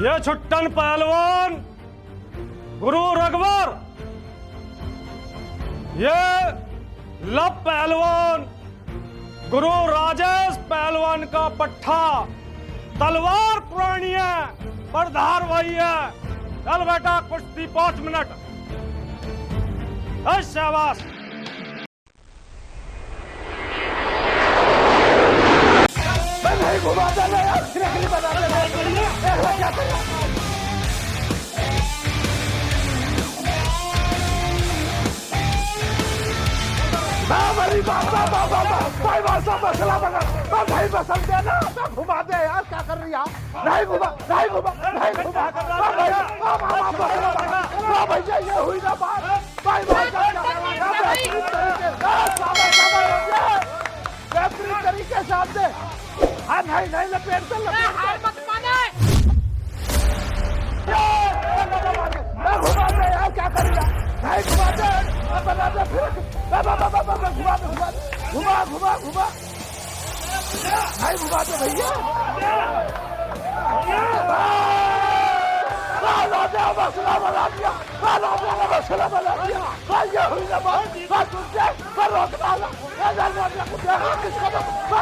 ये छुट्टन पहलवान गुरु रघुवर, ये लब पहलवान गुरु राजेश पहलवान का पट्टा। तलवार पुरानी है पर धार वही है। चल बेटा कुश्ती 5 मिनट। शाबाश। भाई बसंत दे ना, घुमा दे यार, क्या कर रही है? नहीं घुमा भैया, ये हुई ना बात। भाई तरीके से आप दे। हाँ नहीं लपेट दे, घुमा दे यार, क्या कर रही है? नहीं घुमा दे, बना दे फिर, घुमा भाई घुमा दे भैया। मसला बना दिया, मसला बना दिया। ये हुई ना बात, तुझे रोक डाला,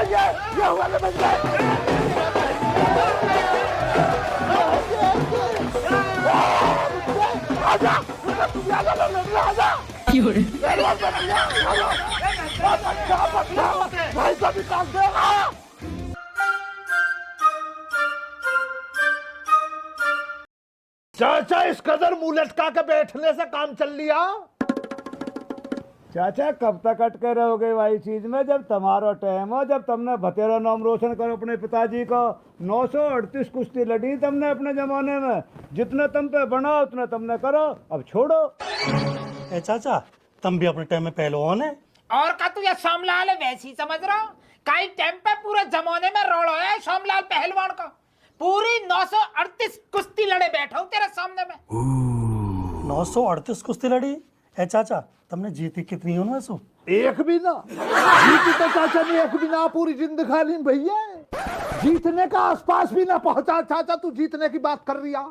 ये हुआ ना बजरा। आजा, तू आजा। भाई सभी काम देगा। चाचा इस कदर मुंह लटका के बैठने से काम चल लिया। चाचा कब तक अटके रहोगे भाई चीज में? जब तुम्हारा टाइम हो, जब तुमने बतेरा नाम रोशन करो अपने पिताजी को। 938 कुश्ती लड़ी तुमने अपने जमाने में। जितने तुम पे बना उतने तुमने करो, अब छोड़ो। ए चाचा, तुम भी अपने टाइम में पहलवान है। और का तू ये सोमलाल है वैसी समझ रहा हूँ? कई टाइम पे पूरे जमाने में रोड़ो है सोमलाल पहलवान का। पूरी 938 कुश्ती लड़े बैठा हूँ तेरे सामने में। 938 कुश्ती लड़ी? ए चाचा, तुमने जीती कितनी हो ना? सो एक भी ना जीती तो चाचा ने एक भी ना पूरी जिंदगी खाली भैया। जीतने का आसपास भी ना पहुंचा। चाचा तू जीतने की बात कर रही है?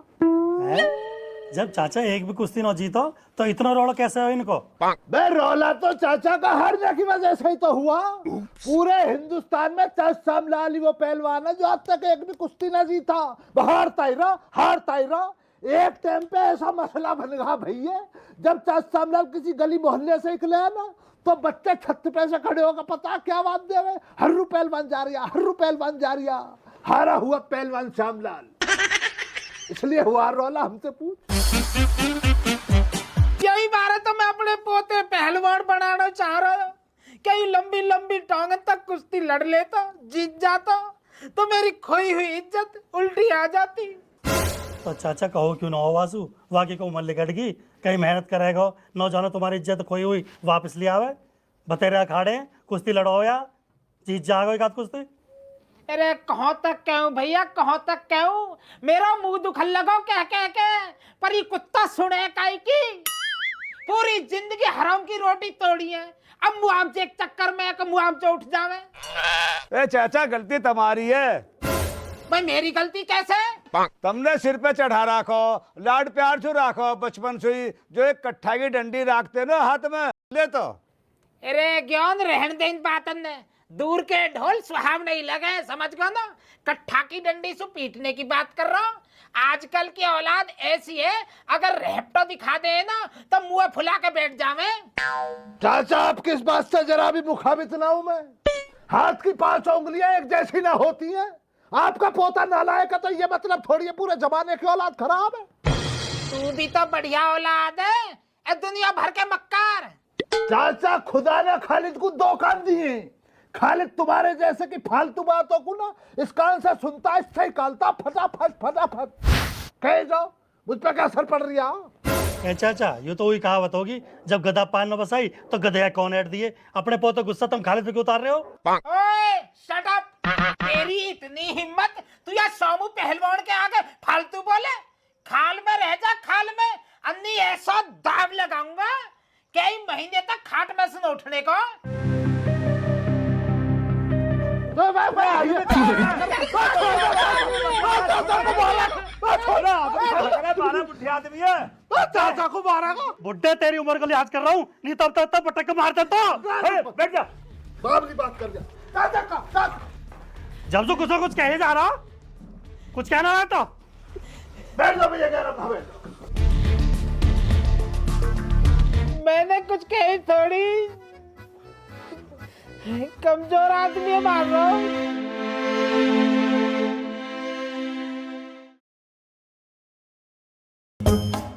जब चाचा एक भी कुश्ती ना जीतो तो इतना रोड़ा कैसे हो इनको? बे रोला तो चाचा का हारने की वजह से ही तो हुआ। पूरे हिंदुस्तान में सोमलाल ही वो पहलवान है जो आज तक एक भी कुश्ती ना जीता। हारता ही रहा। एक टाइम पे ऐसा मसला बन गया भैया, जब सोमलाल किसी गली मोहल्ले से निकले ना तो बच्चे छत पे से खड़े होकर पता क्या बात दे रहे, हर्रू पहलवान जा रही है। हारा हुआ पहलवान सोमलाल, इसलिए हुआ रोला। हमसे पूछ। यही बार तो मैं अपने पोते पहलवान बनाना चाह रहा हूँ। कई लंबी लंबी टांग तक कुश्ती लड़ लेता, जीत जाता तो मेरी खोई हुई इज्जत उल्टी आ जाती। तो चाचा कहो क्यों ना हो वासु, वाकई को उम्र लिकट गई, कहीं मेहनत करेगा न जानो तुम्हारी इज्जत खोई हुई वापस ले आवे। बतेरे अखाड़े कुश्ती लड़ो या जीत जाओगे एक आध कुश्ती। अरे कहाँ तक कहूँ भैया, कहाँ तक कहूँ? मेरा मुंह दुखन लगा कह के, पर ये कुत्ता सुने काई की। पूरी जिंदगी हराम की रोटी तोड़ी है, अब मुआवजे के चक्कर में एक मुआवजा उठ जावे। ए चाचा गलती तुम्हारी है। भाई मेरी गलती कैसे? तुमने सिर पे चढ़ा रखो, लाड प्यार से रखो बचपन से ही। जो एक कट्ठा की डंडी रखते ना हाथ में ले तो। अरे ज्ञान रहन दे इन बातन ने, दूर के ढोल सुहाव नहीं लगे, समझ गया ना? कट्ठा की डंडी से पीटने की बात कर रहा हूँ। आजकल की औलाद ऐसी है, अगर रेपटो दिखा दे ना तो मुंह फुला के बैठ जावे। चाचा आप किस बात से जरा भी मुखाबित ना हूं मैं। हाथ की 5 उंगलियां एक जैसी ना होती हैं। आपका पोता नालायक है तो ये मतलब थोड़ी है पूरे जमाने की औलाद खराब है। तू भी तो बढ़िया औलाद है, ए दुनिया भर के मक्कार। चाचा खुदा ने खालिद को 2 कान दिए। खालिद तुम्हारे जैसे कि फालतू बातों को ना इस कान से सुनता, इससे ही कालता फटाफट। कह जाओ मुझ पर क्या असर पड़ रही है? ए चाचा, ये तो वही कहावत होगी, जब गधा पान न बसाई तो गधे कौन ऐड दिए। अपने पोते गुस्सा तुम खालिद पे क्यों उतार रहे हो? ओए शट अप। तेरी इतनी हिम्मत, तू या सोमू पहलवान के आगे फालतू बोले? खाल में रह जा, खाल में। अन्नी ऐसा दाव लगाऊंगा कई महीने तक खाट में से उठने को। छोड़ा बारह बुढ़िया आदमी है। चाचा को मारेगा। बुड्ढे तेरी उम्र का लिहाज कर रहा हूँ, नहीं तब तक पटक के मार देता। बैठ जा। बाप की बात कर जा। चाचा का चाचा। जब तो कुछ कहे जा रहा, कुछ कहना है तो बैठ जा भैया, कह रहा था बैठ। मैंने कुछ कही थोड़ी, कमजोर आदमी मार रहा हूँ।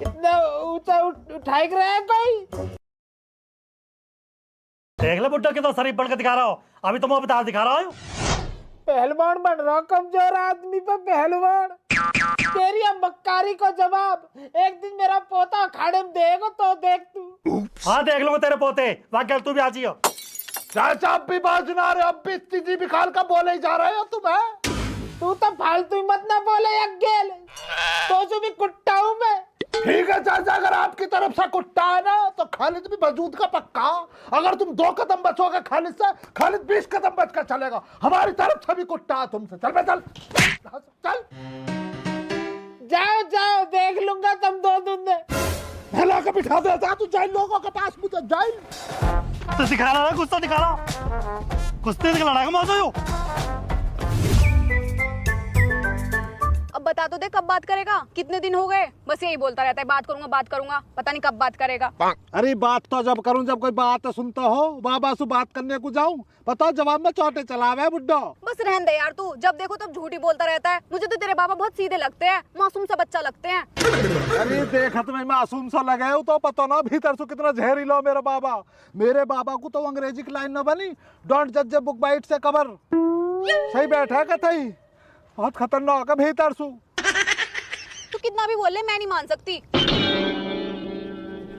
इतना ऊंचा उठाई रहा है कोई। देख ले बुड्ढा के तो शरीफ बन के दिखा रहा हो, अभी तो मैं बता दिखा रहा हूँ। पहलवान बन रहा हूँ, कमजोर आदमी पर पहलवान। तेरी अम्बकारी को जवाब एक दिन मेरा पोता अखाड़े में देगा तो देख तू। हाँ देख लूंगा तेरे पोते, वाकई तू भी आ जियो। चाचा अब भी बाज ना रहे, अब भी तीजी बिखाल का बोले ही जा रहे हो तुम्हें। तू तो फालतू ही मत ना बोले अकेले, तो भी कुट्टा हूँ मैं। ठीक है चाचा, अगर आपकी तरफ से कुट्टा है ना तो खालिद भी वजूद का पक्का। अगर तुम 2 कदम बचोगे खालिद से, खालिद 20 कदम बच कर चलेगा। हमारी तरफ से भी कुट्टा है तुमसे। चल बे चल चल। जाओ जाओ, देख लूंगा तुम 2 दिन में। भला के बिठा दे जा तू जाइल लोगों के पास, मुझे जाइल। तो दिखा रहा, कुछ तो दिखा रहा, कुश्ती दिखा लड़ा मौजूद हो। अब बता तो दे, कब बात करेगा? कितने दिन हो गए बस यही बोलता रहता है, बात करूंगा, पता नहीं कब बात करेगा। अरे बात तो जब करूं जब कोई बात सुनता हो। बाबा से बात करने को जाऊं, बताओ जवाब में चौटे चलावे बुड्ढा। बस रहने दे यार, तू जब देखो तब झूठी बोलता रहता है। मुझे तो तेरे बाबा बहुत सीधे लगते हैं, मासूम सा बच्चा लगते हैं। अरे देखत में मासूम सा लगे हो तो पता ना भीतर से कितना जहरीला मेरा बाबा। मेरे बाबा को तो अंग्रेजी की लाइन न बनी, डोंट जज बुक बाइट से कवर। सही बैठा कथई, बहुत खतरनाक है भीतर सु। तू कितना भी बोले मैं नहीं मान सकती।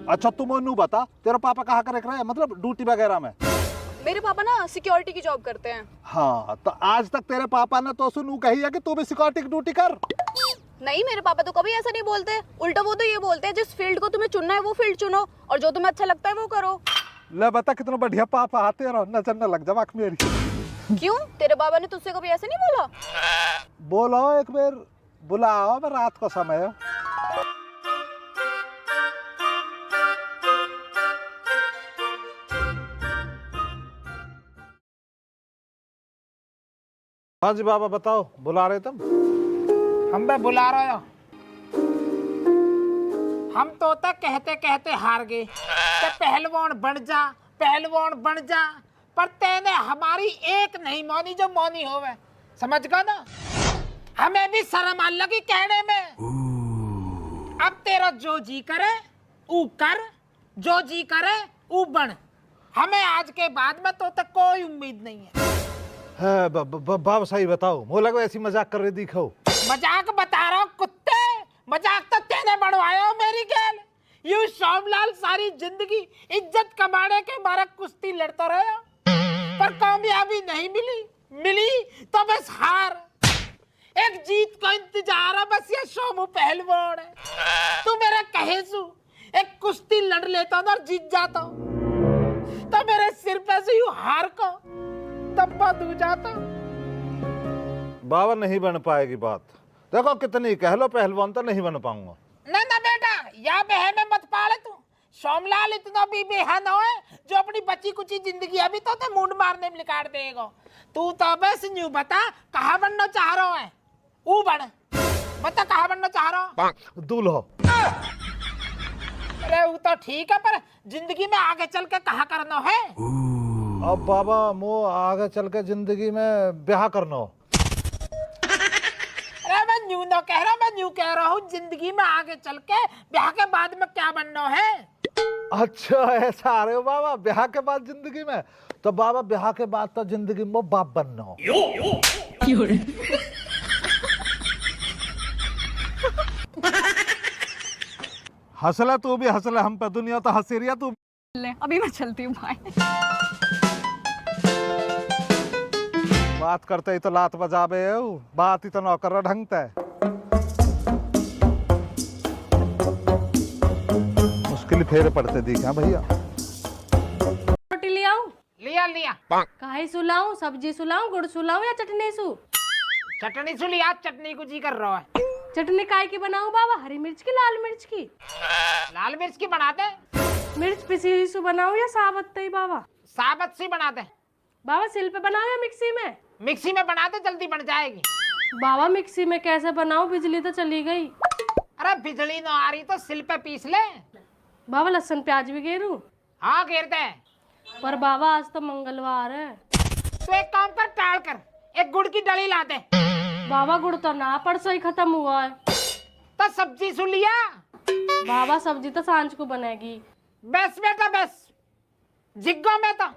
अच्छा तुम नू बता, तेरा पापा कहाँ कर रहा है, मतलब ड्यूटी वगैरह में? मेरे पापा ना सिक्योरिटी की जॉब करते हैं। हाँ तो आज तक तेरे पापा ने तो सुनू कही है कि तू भी सिक्योरिटी की ड्यूटी कर। नहीं, मेरे पापा तो कभी ऐसा नहीं बोलते। उल्टा वो तो ये बोलते हैं जिस फील्ड को तुम्हें चुनना है वो फील्ड चुनो, और जो तुम्हें अच्छा लगता है वो करो। ले बता कितना बढ़िया पापा आते रहो, नजर न लग जा मेरी। क्यों, तेरे बाबा ने तुझसे कभी ऐसे नहीं बोला? बोलो एक बार, बुलाओ, मैं रात को समय है। हाँ जी बाबा बताओ, बुला रहे तुम? हम बे बुला रहे हो। हम तो तक कहते कहते हार गए कि पहलवान बन जा, पहलवान बन जा, पर तेने हमारी एक नहीं मानी जो मानी होवे। समझ गया ना? हमें भी शर्म आ लगी कहने में। अब तेरा जो जी करे ऊ कर, जो जी करे ऊ बन। हमें आज के बाद में तो तक कोई उम्मीद नहीं है। बाबा सही बताओ, मुझे लगा ऐसी मजाक कर रहे दिखाओ। मजाक बता रहा हूँ कुत्ते, मजाक तो तेने बढ़वाया हो मेरी खेल। यूं सोमलाल सारी जिंदगी इज्जत कमाने के मारे कुश्ती लड़ता रहा, पर कामयाबी नहीं मिली। मिली तो बस हार। एक जीत को इंतजार है बस, ये सोमू पहलवान है। तू मेरा कहे सु एक कुश्ती लड़ लेता ना और जीत जाता, तो मेरे सिर पे से यूं हार को तब बात हो जाता। बाबा नहीं बन पाएगी बात, देखो कितनी कह लो पहलवान तो नहीं बन पाऊंगा। ना ना बेटा, या बहन में मत पाले तू। सोमलाल इतना भी बेहन है जो अपनी बची कुची जिंदगी अभी तो मुंड मारने में निकाल देगा। तू तो बस न्यू बता कहाँ बनना चाह रहा है, ऊ बन। बता कहाँ बनना चाह रहा हूँ? दूल्हो। अरे वो तो ठीक है, पर जिंदगी में आगे चल के कहाँ करना है? अब बाबा मो आगे चल के जिंदगी में ब्याह करना हो। अरे मैं न्यू ना कह रहा, मैं न्यू कह रहा हूँ जिंदगी में आगे चल के ब्याह के बाद में क्या बनना है। अच्छा ऐसा आ रहे हो बाबा, ब्याह के बाद जिंदगी में? तो बाबा ब्याह के बाद तो जिंदगी में बाप बनना हो। हंसला तू भी हंसला, हम पे दुनिया तो हंसी रही है तू। ले अभी मैं चलती हूँ, बाय। बात करते ही तो लात बजाबे हो, बात ही तो नौकर ढंगता है। मुश्किल फेर पड़ते दिखा भैया। रोटी ले आऊं? लिया लिया। काहे सुलाऊं? सब्जी सुलाऊं, गुड़ सुलाऊं या चटनी सु? चटनी सुली, आज चटनी को जी कर रहा है। चटनी काय की बनाऊं बाबा, हरी मिर्च की लाल मिर्च की? लाल मिर्च की बनाते, मिर्च पिसी हुई सु बनाऊं या साबत ही बाबा? साबत सी बनाते। बाबा सिल पे बनाऊं या मिक्सी में? मिक्सी में बनाते, जल्दी बन जाएगी। बाबा मिक्सी में कैसे बनाऊं, बिजली तो चली गई। अरे बिजली ना आ रही तो सिल पे पीस ले। बाबा लहसुन प्याज भी गेरूं? हाँ घेरते हैं। पर बाबा आज तो मंगलवार है। तो एक काम कर, टाल कर एक गुड़ की डली ला दे। बाबा गुड़ तो ना परसों ही खत्म हुआ है। तो सब्जी सुन लिया? बाबा सब्जी तो सांझ को बनेगी। बस बेटा बस, जिग्गो में तो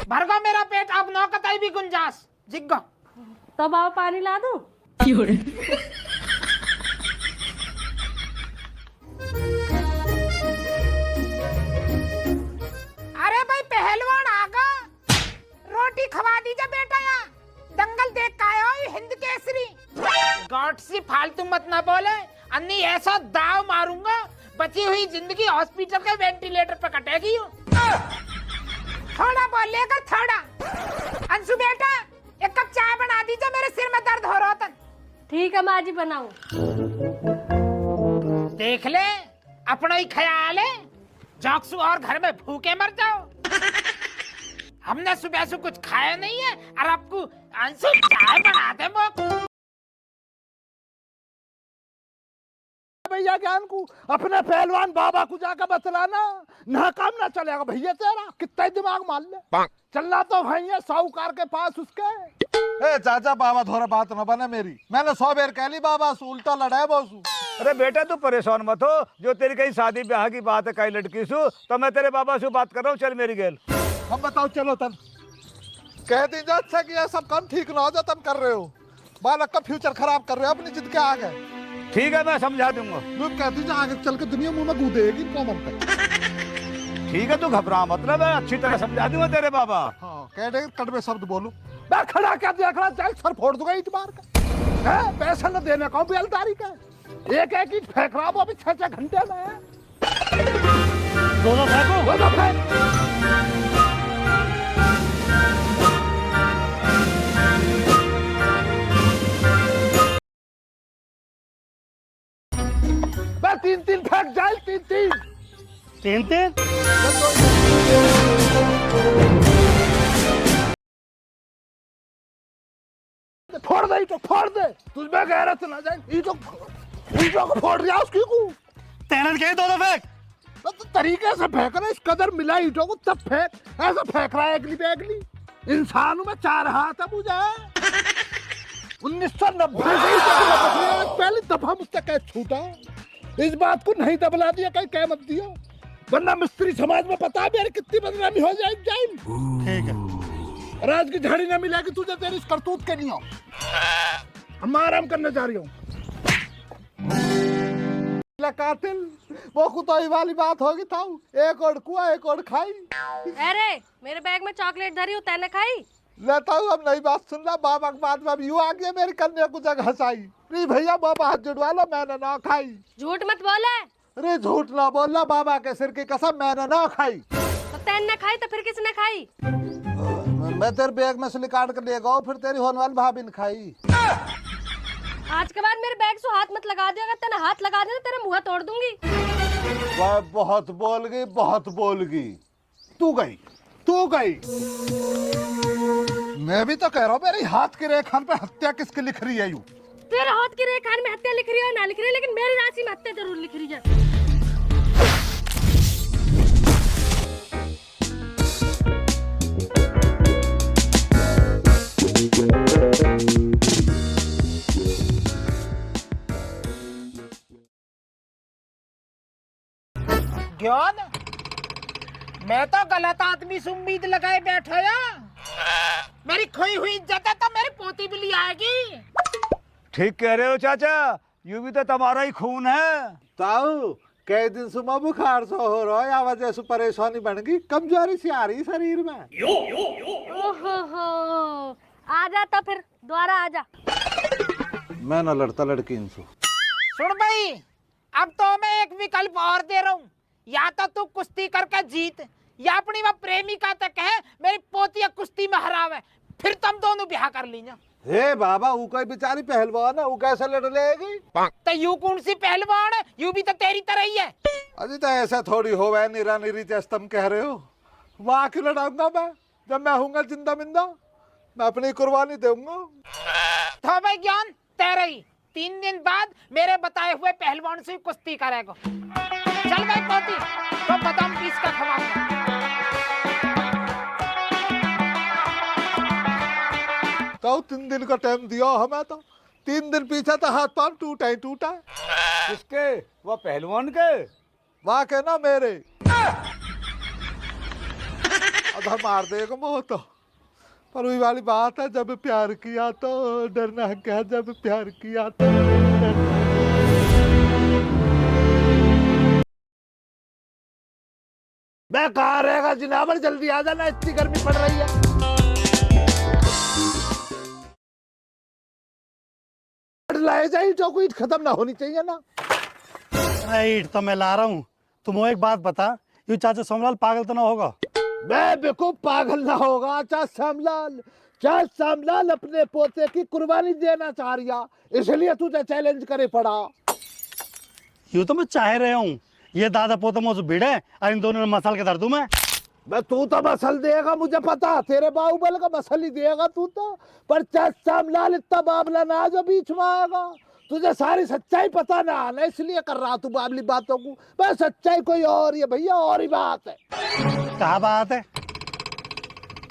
भरगो मेरा पेट, अब नौ कतई भी गुंजाश, जिग्गो। तो बाबा पानी ला दूं? अरे भाई पहलवान आगा, रोटी खवा दीजिए बेटा, यहाँ दंगल देख का आया हो, हिंद केसरी। गॉड सी फालतू मत ना बोले, अन्नी ऐसा दाव मारूंगा बची हुई जिंदगी हॉस्पिटल के वेंटिलेटर पे कटेगी। थोड़ा बोलेगा थोड़ा। अंशु बेटा एक कप चाय बना दीजिए, मेरे सिर में दर्द हो रहा था। ठीक है माँ जी बनाऊं। देख ले अपना ही ख्याल है, जॉक्सू और घर में भूखे मर जाओ। हमने सुबह से कुछ खाया नहीं है और आपको अंशु चाय बना दे वो। भैया ज्ञान को अपने पहलवान बाबा को जाकर बतलाना, ना काम ना चलेगा भैया तेरा, कितना ही दिमाग मान ले। चलना तो भाई है साहूकार के पास उसके। ए चाचा बाबा थोड़ा बात न बने मेरी, मैंने 100 बार कह ली बाबा से, उल्टा लड़ा है बॉसू। अरे बेटा तू परेशान मत हो, जो तेरी कहीं शादी ब्याह की बात है कहीं लड़की सु, तो मैं तेरे बाबा से बात कर रहा हूँ, चल मेरी गेल। हम बताओ चलो तन कह दीजिए अच्छा कि यह सब काम ठीक ना हो जो तुम कर रहे हो, बालक का फ्यूचर खराब कर रहे हो अपनी जिद के आगे। ठीक है मैं समझा दूंगा। लोग कह दीजिए आगे चल के दुनिया मुंह में कूदेगी इनका मन तक। ठीक है तू घबरा मतलब है, अच्छी तरह समझा दूंगा तेरे बाबा। हाँ कह दे कड़वे शब्द बोलूं। मैं खड़ा कर देख रहा, चल सर फोड़ दूंगा ईट मार का। है पैसा न देने का बेलदारी का, एक एक ईट फेंक रहा वो अभी 6-6 घंटे में। दोनों फेंको। वो तो फेंक। मैं 3-3 फेंक जाए, 3-3। तीन तीन फोड़ दे ईटों, फोड़ दे, तुझमें गैरत ना जाए। ईटों को फोड़ दिया उसकी को। तेरह के दोनों फेंक। तो तरीके से फेंक रहा, इस कदर मिला ईटों को तब फेंक, ऐसा फेंक रहा है अगली पे अगली। इंसानों में 4 हाथ है मुझे। 1990 से पहली दफा मुझसे कैच छूटा, इस बात को नहीं दबला दिया, कहीं कह मत दिया, वरना मिस्त्री समाज में पता है मेरी कितनी बदनामी हो जाएगी। जाइन ठीक है, राज की झाड़ी न मिलेगी तुझे, तेरी इस करतूत के नहीं हो। हम आराम करने जा रही हूँ। कातिल वो कुताई वाली बात होगी था, एक और कुआ एक और खाई। अरे मेरे बैग में चॉकलेट धरी हो, तैने खाई? लेता हूँ अब नई बात सुनना, बाबा के बाद में अब यूं आ गया मेरी कन्या को जगह हंसाई। नहीं भैया बाबा हाथ जुड़वा लो, मैंने ना खाई। झूठ मत बोले। अरे झूठ ना बोलना, बाबा के सिर की कसम मैंने ना खाई। तो तैने खाई तो फिर किसने खाई? मैं तेरे बैग में से निकाल कर ले गया, फिर तेरी होने वाली भाभी ने खाई। आज के बाद मेरे बैग से हाथ मत लगा दिया, अगर तैने हाथ लगा दिया तेरे मुंह तोड़ दूंगी। वह बहुत बोल गई, बहुत बोल गई। तू गई, तू गई। मैं भी तो कह रहा हूँ मेरी हाथ की रेखा पे हत्या किसकी लिख रही है यूं? तेरे हाथ की रेखा में हत्या लिख रही है ना लिख रही है, लेकिन मेरी राशि में हत्या जरूर लिख रही है। ज्ञान, मैं तो गलत आदमी से उम्मीद लगाए बैठा या। मेरी खोई हुई इज्जत है तो मेरी पोती भी ले आएगी। ठीक कह रहे हो चाचा, यूं भी तो तुम्हारा ही खून है। ताऊ कई दिन से मैं बुखार सो हो रहा है, या वजह से परेशानी बन गई, कमजोरी सी आ रही शरीर में। ओहो, आ जा तो फिर दोबारा आ जा। मैं न लड़ता लड़की इनसे। सुन भाई, अब तो मैं एक विकल्प और दे रहा हूँ, या तो तू कुश्ती करके जीत, या अपनी वह प्रेमिका तक है मेरी पोतिया कुश्ती में हरावे, फिर तुम दोनों ब्याह कर लीजिए। हे बाबा वो कोई बेचारी पहलवान है, वो कैसे लड़ लेगी? तो यू कौन सी पहलवान है? यू भी तो तेरी तरह ही है। अजी तो ऐसा थोड़ी हो वह निरा निरी जैसे तुम कह रहे हो। वहां क्यों लड़ाऊंगा मैं? जब मैं हूँगा जिंदा मिंदा मैं अपनी कुर्बानी दूंगा। तो भाई ज्ञान तेरा ही 3 दिन बाद मेरे बताए हुए पहलवान से कुश्ती करेगा। चल भाई पोती, तो बादाम पीस का खवाऊंगा। तो 3 दिन का टाइम दिया हमें, तो 3 दिन पीछे तो हाथ पांव टूटा ही टूटा। किसके? वो पहलवान के? वहां के ना मेरे अधा मार देगा मोह तो। पर वही वाली बात है, जब प्यार किया तो डरना क्या, जब प्यार किया तो डरना। मैं कहाँ रहेगा जिनावर, जल्दी आ जाना, इतनी गर्मी पड़ रही है। लाए जाए जो ईट खत्म ना होनी चाहिए ना। अरे ईट तो मैं ला रहा हूँ। तुम वो एक बात बता, ये चाचा सोमलाल पागल तो ना होगा? मैं बेवकूफ पागल ना होगा। चाचा श्यामलाल अपने पोते की कुर्बानी देना चाह रहा, इसलिए तुझे चैलेंज करे पड़ा। यूं तो मैं चाह रहा हूँ, ये दादा पोता मुझे भिड़े और इन दोनों ने मसाल के दर दूं मैं। तू तो मसल देगा, मुझे पता, तेरे बाहुबल का मसल ही देगा तू तो। पर श्यामलाल इतना बाबला ना जो बीच में आएगा। तुझे सारी सच्चाई पता ना आना, इसलिए कर रहा तू बाबली बातों को। बस सच्चाई कोई और ही है भैया, और ही बात है। क्या बात है?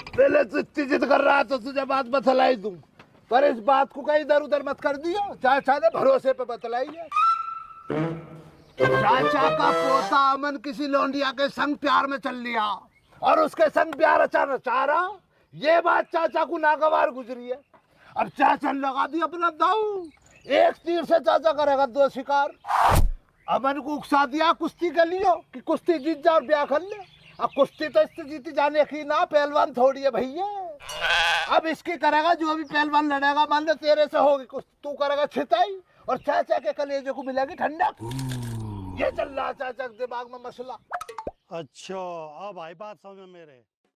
पहले तू इतनी जिद कर रहा तो तुझे बात बतलाई दूं, पर इस बात को कहीं इधर उधर मत कर दियो। चाचा ने भरोसे पे बतलाई है। चाचा का पोता अमन किसी लौंडिया के संग प्यार में चल लिया और उसके संग प्यार अचानक चाह रहा। ये बात चाचा को नागवार गुजरी है। अब चाचा ने लगा दी अपना दाऊ। एक तीर से चाचा करेगा 2 शिकार। अमन को उकसा दिया कुश्ती के लिए कि कुश्ती जीत जा और ब्याह कर ले। अब कुश्ती तो इससे जीती जाने की ना, पहलवान थोड़ी है भैया। अब इसकी करेगा, जो भी पहलवान लड़ेगा, मान लो तेरे से होगी कुश्ती, तू करेगा छिताई और चाचा के कलेजे को मिलेगी ठंडक। ये चल रहा चाचा के दिमाग में मसला। अच्छा अब आई बात समझ में मेरे।